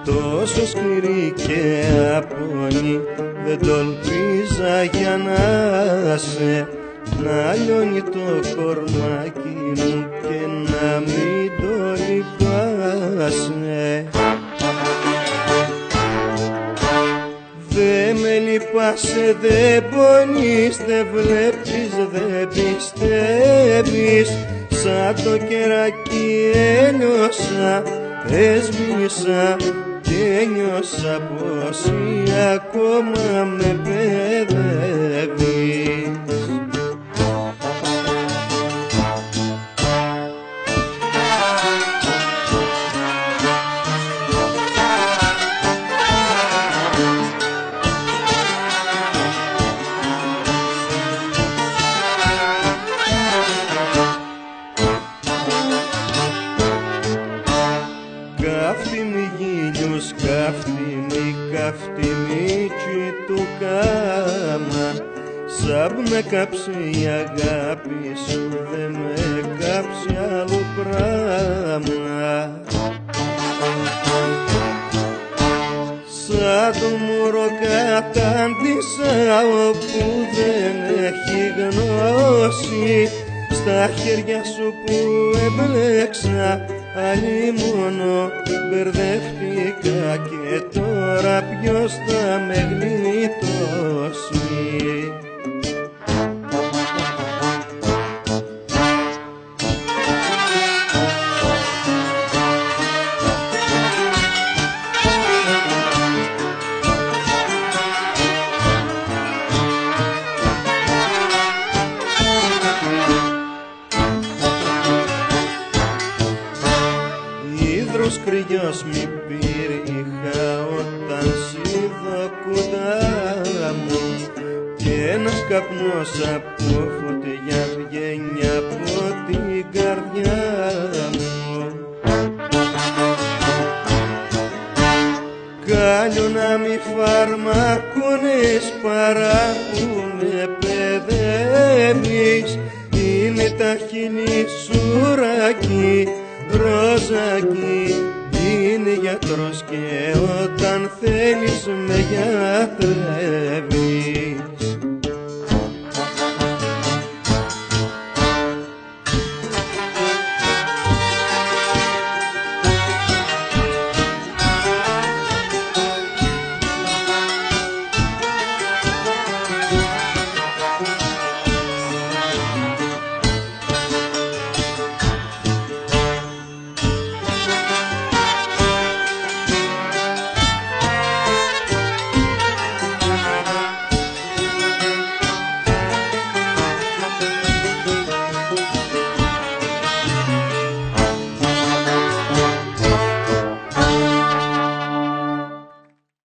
Τόσο σκληρή και απόνη δεν τολπίζα για να σε, να λιώνει το κορμάκι μου και να μην το λυπάσαι. Δε με λυπάσαι, δε πονείς, δε βλέπεις, δε πιστεύεις, σαν το κεράκι έλειωσα, έσβησα και νιώσα πως ακόμα με παιδεύεις. Καύτιμη γήλιος, καύτιμη του κάμα, σαν με κάψε η αγάπη σου, δε με κάψε άλλο πράμα. Σαν το μωρό κατάντησα όπου δεν έχει γνώση, στα χέρια σου που έμπλεξα αλλήμωνο μπερδεύτηκα και τώρα ποιος θα με γλιτώσει. Ίδρος κρυός μη πήριχα όταν σ'είδω κοντά μου, και ένας καπνός από φωτιά βγαίνει από την καρδιά μου. Κάλλιο να μη φαρμακώνες παρά που με παιδεύεις, είναι τα χείλη σου ράκι, ρόζακι, είναι γιατρός και όταν θέλεις με γιατρεύει.